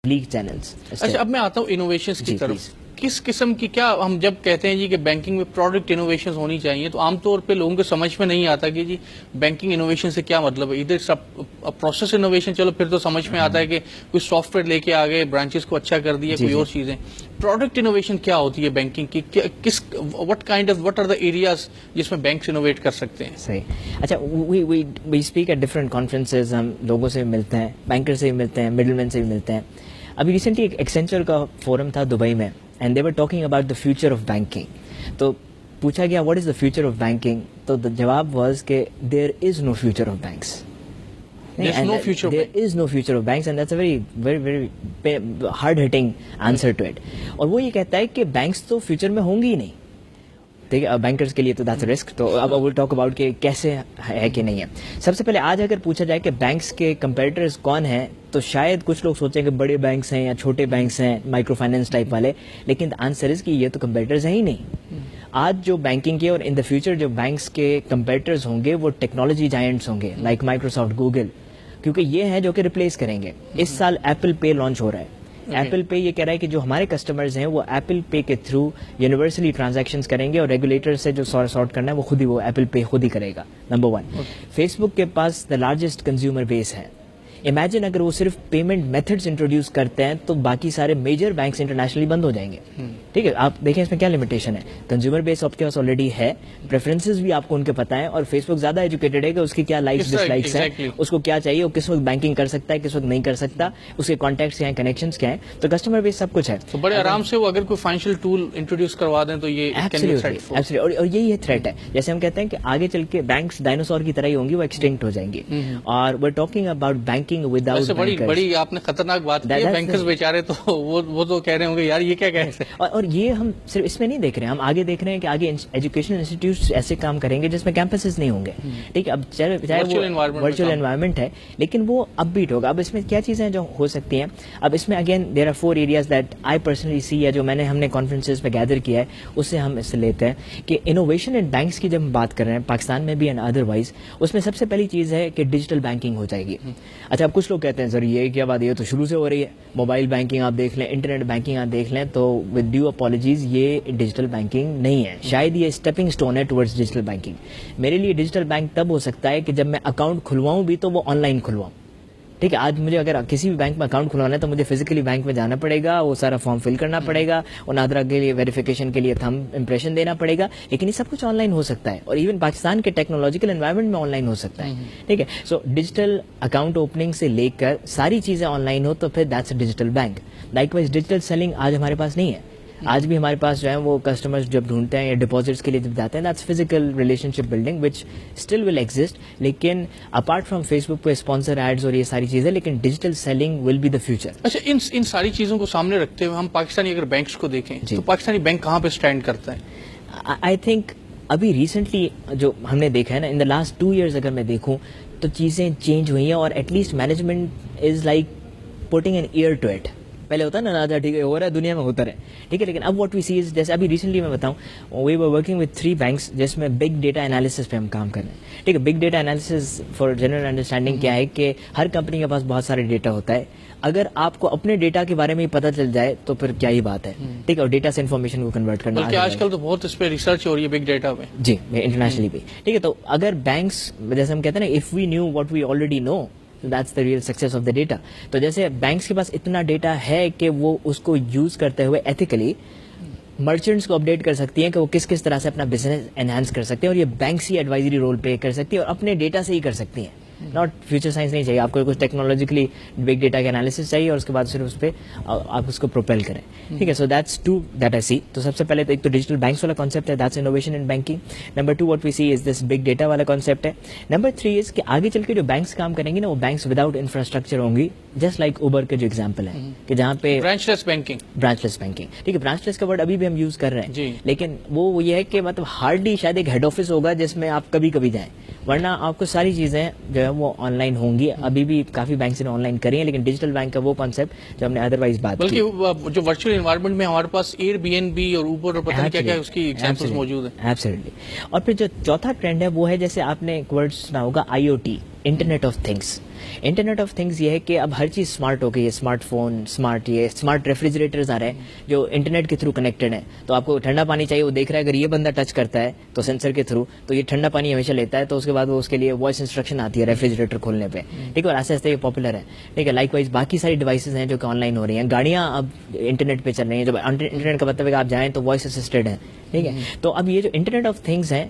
League channels. اچھا اب میں آتا ہوں انوویشنز کی طرف. کس قسم کی کیا ہم جب کہتے ہیں جی کہ بینکنگ میں پروڈکٹ انوویشنز ہونی چاہیے تو عام طور پہ لوگوں کو سمجھ میں نہیں آتا کہ جی بینکنگ انوویشن سے کیا مطلب ہے. ادھر پروسیس انوویشن چلو پھر تو سمجھ میں آتا ہے کہ کوئی سافٹ ویئر لے کے آ گئے برانچز کو اچھا کر دیا کوئی اور چیزیں. پروڈکٹ انوویشن کیا ہوتی ہے بینکنگ کی, کس وٹ آر دا ایریاز جس میں بینکس انوویٹ کر سکتے ہیں. صحیح. اچھا we speak at different conferences, ہم لوگوں سے ملتے ہیں, بینکر سے بھی ملتے ہیں, مڈل مین سے بھی ملتے ہیں. ابھی ریسنٹلی ایک ایکسینچر کا فورم تھا دبئی میں, and they were talking about the future of banking. تو پوچھا گیا what is the future of banking, تو دا جواب واز کہ there is no future of banks. There is no future of banks, and that's a very hard hitting answer to it. اور وہ یہ کہتا ہے کہ بینکس تو فیوچر میں ہوں گی ہی نہیں. ٹھیک ہے, بینکرز کے لیے تو دیٹس رسک. تو اب ول ٹاک اباؤٹ کہ کیسے ہے کہ نہیں ہے. سب سے پہلے آج اگر پوچھا جائے کہ بینکس کے کمپیٹیٹرز کون ہیں, تو شاید کچھ لوگ سوچیں کہ بڑے بینکس ہیں یا چھوٹے بینکس ہیں, مائکرو فائنینس ٹائپ والے, لیکن آنسر از کہ یہ تو کمپیٹیٹرز ہیں ہی نہیں. آج جو بینکنگ کے اور ان دا فیوچر جو بینکس کے کمپیٹیٹرز ہوں گے وہ ٹیکنالوجی جائنٹس ہوں گے, لائک مائکروسافٹ, گوگل, کیونکہ یہ ہیں جو کہ ریپلیس کریں گے. اس سال ایپل پے لانچ ہو رہا ہے. ایپل پے یہ کہہ رہا ہے کہ جو ہمارے کسٹمرز ہیں وہ ایپل پے کے تھرو یونیورسلی ٹرانزیکشنز کریں گے, اور ریگولیٹر سے جو سارٹ کرنا ہے وہ خود ہی, وہ ایپل پے خود ہی کرے گا. نمبر 1. فیس بک کے پاس دا لارجسٹ کنزیومر بیس ہے. امیجن اگر وہ صرف پیمنٹ میتھڈز انٹروڈیوس کرتے ہیں تو باقی سارے میجر بینکس انٹرنیشنلی بند ہو جائیں گے. ٹھیک ہے, آپ دیکھیں اس میں کیا لمیٹیشن ہے. کنزیومر بیس آپ کے پاس آلریڈی ہے, پریفرنسز بھی آپ کو ان کے پتہ ہیں, اور فیس بک زیادہ ایجوکیٹڈ ہے کہ اس کی کیا لائکس ڈس لائکس ہیں, اس کو کیا چاہیے, وہ کس وقت بینکنگ کر سکتا ہے, کس وقت نہیں کر سکتا, اس کے کانٹیکٹس کیا ہیں, کنیکشنز کیا ہیں. تو کسٹمر بیس سب کچھ ہے, تو بڑے آرام سے وہ اگر کوئی فائنینشیل ٹول انٹروڈیوس کروا دیں تو یہ اور یہی ہے تھریٹ ہے. جیسے ہم کہتے ہیں کہ آگے چل کے بینکس ڈائنوسور کی طرح ہی ہوں گی, وہ ایکسٹنکٹ ہو جائیں گی. اور we are talking about banking without. بڑی آپ نے خطرناک بات کی, بینکرز بیچارے تو وہ تو کہہ رہے ہوں گے یار یہ کیا کہہ. اور یہ ہم صرف اس میں نہیں دیکھ رہے ہیں, ہم آگے دیکھ رہے ہیں کہ آگے ایجوکیشن انسٹیٹیوٹس ایسے کام کریں گے جس میں کیمپسز نہیں ہوں گے. ٹھیک ہے, اب چاہے وہ ورچوئل انوائرمنٹ ہے لیکن وہ اپ بیٹ ہوگا. اب اس میں کیا چیزیں جو ہو سکتی ہیں, اب اس میں again there are 4 areas that I personally see, یا جو ہم نے کانفرنسز پہ گیدر کیا ہے اس سے ہم اس سے لیتے ہیں کہ انوویشن ان بینکس کی جب ہم بات کر رہے ہیں پاکستان میں بھی اینڈ ادر وائز, اس میں سب سے پہلی چیز ہے کہ ڈیجیٹل بینکنگ ہو جائے گی. اچھا, اب کچھ لوگ کہتے ہیں سر یہ کیا بات, یہ تو شروع سے ہو رہی ہے. موبائل بینکنگ آپ دیکھ لیں, انٹرنیٹ بینکنگ آپ دیکھ لیں, تو ود ڈیو اپالوجیز یہ ڈیجیٹل بینکنگ نہیں ہے. شاید یہ اسٹیپنگ سٹون ہے ٹورڈز ڈیجیٹل بینکنگ. میرے لیے ڈیجیٹل بینک تب ہو سکتا ہے کہ جب میں اکاؤنٹ کھلواؤں بھی تو وہ آن لائن کھلواؤں. ٹھیک ہے, آج مجھے اگر کسی بھی بینک میں اکاؤنٹ کھلوانا ہے تو مجھے فزیکلی بینک میں جانا پڑے گا, وہ سارا فارم فل کرنا پڑے گا, اور نادرا کے لیے ویریفیکیشن کے لیے تھم امپریشن دینا پڑے گا. لیکن یہ سب کچھ آن لائن ہو سکتا ہے, اور ایون پاکستان کے ٹیکنالوجیکل انوائرمنٹ میں آن لائن ہو سکتا ہے. ٹھیک ہے, سو ڈیجیٹل اکاؤنٹ اوپننگ سے لے کر ساری چیزیں آن لائن ہو تو پھر that's a digital bank. Likewise digital selling آج ہمارے پاس نہیں ہے. آج بھی ہمارے پاس جو ہے وہ کسٹمرز جب ڈھونڈتے ہیں یا ڈپازٹس کے لیے جب جاتے ہیں, that's physical relationship building which still will exist. لیکن اپارٹ فرام فیس بک پہ اسپانسر ایڈز اور یہ ساری چیزیں, لیکن digital selling will be the future. اچھا, ان ساری چیزوں کو سامنے رکھتے ہوئے ہم پاکستانی اگر بینکس کو دیکھیں تو پاکستانی بینک کہاں پہ اسٹینڈ کرتا ہے؟ آئی تھنک ابھی ریسنٹلی جو ہم نے دیکھا ہے نا, ان دا لاسٹ 2 years اگر میں دیکھوں تو چیزیں چینج ہوئی ہیں, اور at least management is like putting an air to it. پہلے ہوتا نا راجا, ٹھیک ہے, ہو رہا ہے دنیا میں ہوتا رہے, ٹھیک ہے, لیکن اب واٹ وی سی از, جیسے ابھی ریسنٹلی میں بتاؤں, وی ور ورکنگ وتھ 3 بینکس جس میں بگ ڈیٹا انالیسس پہ ہم کام کر رہے ہیں. ٹھیک ہے, big data analysis for general understanding کیا ہے کہ ہر کمپنی کے پاس بہت سارے ڈیٹا ہوتا ہے. اگر آپ کو اپنے ڈیٹا کے بارے میں پتہ چل جائے تو پھر کیا ہی بات ہے. ٹھیک ہے, اور ڈیٹا سے انفارمیشن کو کنورٹ کرنا, بلکہ آج کل تو بہت اس پہ ریسرچ ہو رہی ہے بگ ڈیٹا پہ. جی, انٹرنیشنلی بھی. ٹھیک ہے, تو اگر بینکس جیسے ہم کہتے ہیں نا, if we knew what we already know, that's the real success of the data. تو جیسے بینکس کے پاس اتنا ڈیٹا ہے کہ وہ اس کو یوز کرتے ہوئے ایتھیکلی مرچنٹس کو اپڈیٹ کر سکتی ہیں کہ وہ کس کس طرح سے اپنا بزنس انہانس کر سکتے ہیں, اور یہ بینکس ہی ایڈوائزری رول پلے کر سکتی ہیں اور اپنے ڈیٹا سے ہی کر سکتی ہیں. ناٹ فیوچر سائنس نہیں چاہیے آپ کو, کچھ ٹیکنالوجیکلی بگ ڈیٹا کے انالیسس چاہیے, اور اس کے بعد صرف اس پہ آپ اس کو پروپیل کریں. ٹھیک ہے, سو دیٹس 2 دیٹ آئی سی. تو سب سے پہلے تو ایک تو ڈیجیٹل بینکس والا کانسیپٹ ہے, that's innovation in banking. Number 2 what we see is this big data والا کانسیپٹ ہے. نمبر 3 از کہ آگے چل کے جو بینکس کام کریں گے نا, وہ بینکس وداؤٹ انفراسٹرکچر ہوں گی, جسٹ لائک اوبر کے جو ایگزامپل ہے کہ جہاں پہ برانچ لیس بینکنگ. ٹھیک ہے, برانچ لیس کا ورڈ ابھی بھی ہم یوز کر رہے ہیں, لیکن وہ یہ ہے کہ مطلب ہارڈلی شاید ایک ہیڈ آفس ہوگا جس میں آپ کبھی کبھی جائیں, ورنہ آپ کو ساری چیزیں جو ہے وہ آن لائن ہوں گی. ابھی بھی کافی بینکس نے آن لائن کری ہیں, لیکن ڈیجیٹل بینک کا وہ کانسیپٹ جو ہم نے ادروائز بات کی, بلکہ جو ورچوئل انوائرمنٹ میں ہمارے پاس ایئر بی این بی اور اوبر اور پتہ نہیں کیا کیا اس کی ایگزامپلز موجود ہیں. ایبسلیٹلی. اور پھر جو چوتھا ٹرینڈ ہے وہ ہے, جیسے آپ نے ایک ورڈ سنا ہوگا, IoT, internet of things. Internet of things ये है कि अब हर चीज़ स्मार्ट हो गई है, स्मार्ट फोन, स्मार्ट रेफ्रिजरेटर्स आ रहे हैं जो इंटरनेट के थ्रू कनेक्टेड है. तो आपको ठंडा पानी चाहिए, वो देख रहा है अगर ये बंदा टच करता है तो सेंसर के थ्रू तो ये ठंडा पानी हमेशा लेता है, तो उसके बाद वो उसके लिए वॉइस इंस्ट्रक्शन आती है रेफ्रिजरेटर खोलने पे. ठीक है, और आस्ते आस्ते ये पॉपुलर है. ठीक है, लाइकवाइज बाकी सारी डिवाइसेज हैं जो कि ऑनलाइन हो रही हैं. गाड़ियां अब इंटरनेट पे चल रही हैं. जब इंटरनेट का मतलब है कि आप जाएं तो वॉइस असिस्टेड है. ठीक है, तो अब ये जो इंटरनेट ऑफ थिंग्स है,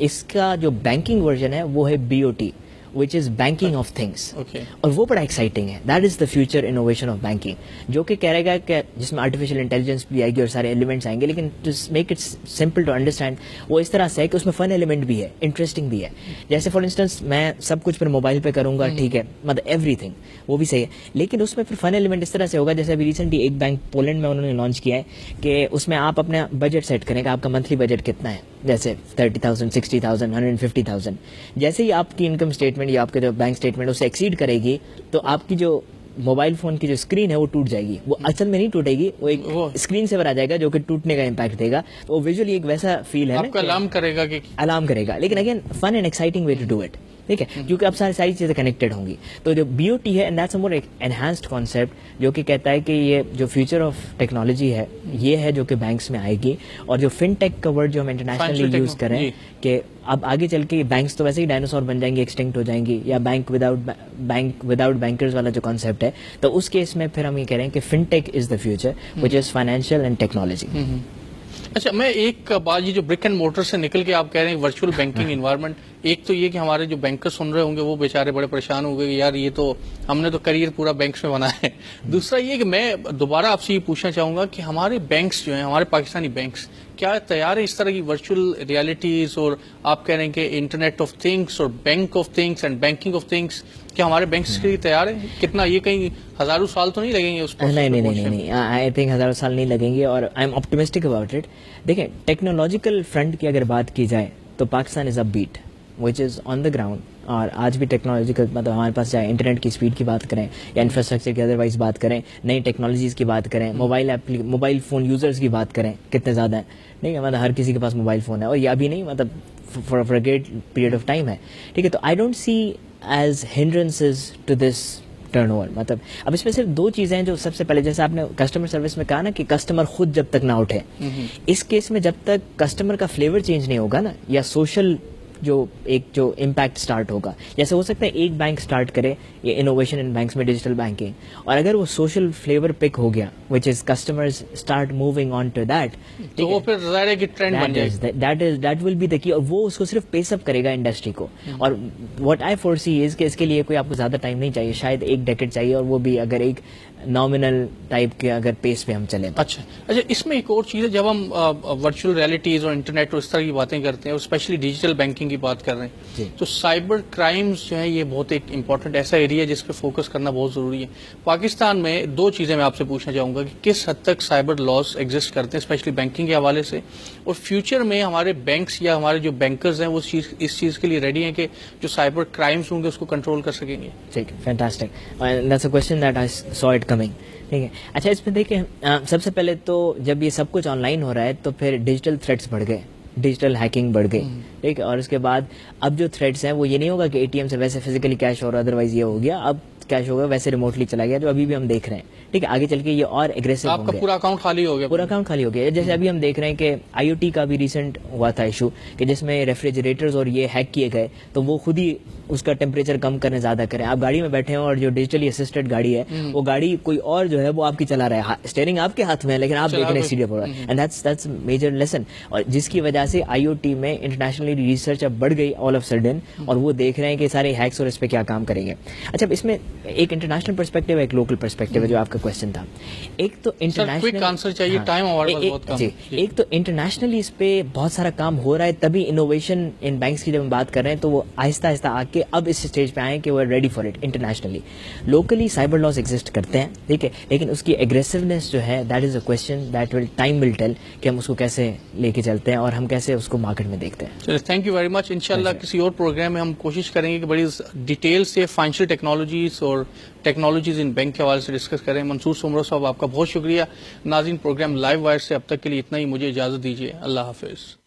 इसका जो बैंकिंग वर्जन है वो है BOT, which is banking of things. Okay. और वो बड़ा एक्साइटिंग है. That is the future innovation of banking, जो कि कह रहेगा कि जिसमें आर्टिफिशियल इंटेलिजेंस भी आएगी और सारे एलिमेंट्स आएंगे, लेकिन to make it simple to understand वो इस तरह से है कि उसमें फन एलिमेंट भी है, इंटरेस्टिंग भी है. जैसे फॉर इंस्टेंस मैं सब कुछ फिर मोबाइल पे करूंगा, ठीक है, मतलब एवरीथिंग, वो भी सही है, लेकिन उसमें फिर फन एलिमेंट इस तरह से होगा. जैसे अभी रिसेंटली एक बैंक पोलैंड में उन्होंने लॉन्च किया है कि उसमें आप अपना बजट सेट करें कि आपका मंथली बजट कितना है, जैसे 30,000, 60,000, 150,000. जैसे ही आपकी इनकम स्टेटमेंट या आपके जो बैंक स्टेटमेंट उसे एक्सीड करेगी तो आपकी जो मोबाइल फोन की जो स्क्रीन है वो टूट जाएगी. वो असल में नहीं टूटेगी, वो एक स्क्रीन से भरा जाएगा जो कि टूटने का इम्पैक्ट देगा. तो वो विजुअली एक वैसा फील है, आपका अलार्म करेगा कि अलार्म करेगा, लेकिन again fun and exciting way to do it. ठीक है, क्योंकि अब सारी चीजें कनेक्टेड होंगी. तो जो BOT है, and that's a more enhanced concept जो कि कहता है कि ये जो फ्यूचर ऑफ टेक्नोलॉजी है ये है जो कि बैंक्स में आएगी. और जो फिनटेक का वर्ड जो हम इंटरनेशनली यूज करें कि अब आगे चल के बैंक्स तो वैसे ही डायनासोर बन जाएंगे, एक्सटिंक्ट हो जाएंगी, या बैंक विदाउट बैंकर्स वाला जो कॉन्सेप्ट है, तो उस केस में फिर हम ये कह रहे हैं कि fintech is the future which is financial and technology. अच्छा, मैं एक बात, ये जो ब्रिक एंड मोटर से निकल के आप कह रहे हैं वर्चुअल बैंकिंग इन्वायरमेंट, एक तो ये कि हमारे जो बैंकर सुन रहे होंगे वो बेचारे बड़े परेशान हो गए, यार ये तो हमने तो करियर पूरा बैंक्स में बनाया है. दूसरा ये कि मैं दोबारा आपसे ये पूछना चाहूंगा कि हमारे बैंक्स जो हैं, हमारे पाकिस्तानी बैंक्स क्या तैयार है इस तरह की वर्चुअल रियलिटीज, और आप कह रहे हैं कि इंटरनेट ऑफ थिंग्स और bank of things and banking of things, क्या हमारे बैंक्स के लिए तैयार है? कितना ये कहीं हजारों साल तो नहीं लगेंगे उस पर? नहीं, आई थिंक हजारों साल नहीं लगेंगे, और I am optimistic about it. देखें, टेक्नोलॉजिकल फ्रंट की अगर बात की जाए तो Pakistan is upbeat which is on the ground. और आज भी टेक्नोलॉजिकल, मतलब हमारे पास चाहे इंटरनेट की स्पीड की बात करें या इंफ्रास्ट्रक्चर की अदरवाइज बात करें, नई टेक्नोलॉजीज की बात करें, मोबाइल फोन यूजर्स की बात करें कितने ज्यादा हैं. ठीक है, मतलब हर किसी के पास मोबाइल फोन है, और यह भी नहीं, मतलब for a great period of time है. ठीक है, तो I don't see as hindrances to this turnover. मतलब अब इसमें सिर्फ दो चीजें हैं जो सबसे पहले, जैसे आपने कस्टमर सर्विस में कहा ना कि कस्टमर खुद जब तक ना उठे, इस केस में जब तक कस्टमर का फ्लेवर चेंज नहीं होगा ना, या सोशल जो इम्पैक्ट स्टार्ट होगा, जैसे हो सकता है एक बैंक स्टार्ट करे ये इनोवेशन इन बैंक्स में डिजिटल बैंकिंग, और अगर वो सोशल फ्लेवर पिक हो गया which is customers start moving on to that, तो वो फिर ज़ाहिर है कि ट्रेंड बन जाएगा. That will be the key, और वो उसको सिर्फ पेसअप करेगा इंडस्ट्री को. और व्हाट आई फोरसी इज कि इसके लिए कोई आपको ज्यादा टाइम नहीं चाहिए, शायद एक डेकेड चाहिए, और वो भी अगर एक नॉमिनल टाइप के अगर पेस पे हम चलें. अच्छा, इसमें एक और चीज है, जब हम वर्चुअल रियलिटीज और इंटरनेट और इस तरह की बातें करते हैं, और स्पेशली डिजिटल बैंकिंग की बात कर रहे हैं, तो साइबर क्राइम्स जो है ये बहुत एक इंपॉर्टेंट ऐसा एरिया है जिस पे फोकस करना बहुत जरूरी है. पाकिस्तान में दो चीजें मैं आपसे पूछना चाहूंगा कि किस हद तक साइबर लॉस एग्जिस्ट करते हैं स्पेशली बैंकिंग के हवाले से, और फ्यूचर में हमारे बैंक्स या हमारे जो बैंकर्स हैं वो इस चीज के लिए रेडी हैं कि जो साइबर क्राइम्स होंगे उसको कंट्रोल कर सकेंगे. ठीक है, fantastic, that's a question that I saw it coming. ठीक है, अच्छा, इसमें देखिए, सबसे पहले तो जब ये सब कुछ ऑनलाइन हो रहा है तो फिर डिजिटल थ्रेट्स बढ़ गए, डिजिटल हैकिंग बढ़ गई. ठीक है, और उसके बाद अब जो थ्रेट्स हैं वो ये नहीं होगा कि ATM से वैसे फिजिकली कैश हो रहा, अदरवाइज ये हो गया, अब कैश होगा वैसे रिमोटली चला गया, जो अभी भी हम देख रहे हैं. ठीक है, आगे चल के ये और एग्रेसिव आपका पूरा अकाउंट खाली हो गया. पूरा अकाउंट खाली हो गया. जैसे अभी हम देख रहे हैं कि IoT का भी रिसेंट हुआ था इशू कि जिसमें रेफ्रिजरेटर्स और ये हैक किए गए, तो वो खुद ही उसका टेम्परेचर कम करें, ज्यादा करें. आप गाड़ी में बैठे हैं और जो डिजिटली असिस्टेड गाड़ी है वो गाड़ी कोई और जो है वो आपकी चला रहा है, स्टीयरिंग आपके हाथ में है लेकिन आप देख रहे हैं सीधे पर. एंड दैट्स मेजर लेसन, और जिसकी वजह से IoT में इंटरनेशनली रिसर्च अब बढ़ गई ऑल ऑफ सडन, और वो देख रहे हैं कि सारे हैक्स और इस पे क्या काम करेंगे. अच्छा, इसमें एक इंटरनेशनल पर्सपेक्टिव है, एक लोकल पर्सपेक्टिव है, जो आपका क्वेश्चन था. एक तो इंटरनेशनल आंसर चाहिए, टाइम हमारे पास बहुत कम है. एक तो इंटरनेशनली इस पे बहुत सारा काम हो रहा है, तभी इनोवेशन इन बैंक्स की जब हम बात कर रहे हैं तो वो आहिस्ता आहिस्ता आके अब इस स्टेज पे आए कि वो ready for it. Internationally locally cyber laws exist करते हैं, ठीक है, लेकिन उसकी एग्रेसिवनेस जो है that is a question that will time will tell कि हम उसको कैसे लेके चलते हैं और हम कैसे उसको मार्केट में देखते हैं. चलिए, थैंक यू वेरी मच. इंशाल्लाह किसी और प्रोग्राम में हम कोशिश करेंगे कि बड़ी डिटेल से फाइनेंशियल टेक्नोलॉजीज और टेक्नोलॉजीज इन बैंक के हवाले से डिस्कस करें. मंसूर सोमरो साहब, आपका बहुत शुक्रिया. नाज़रीन, प्रोग्राम लाइव वायर से अब तक के लिए इतना ही. मुझे इजाजत दीजिए. अल्लाह हाफिज.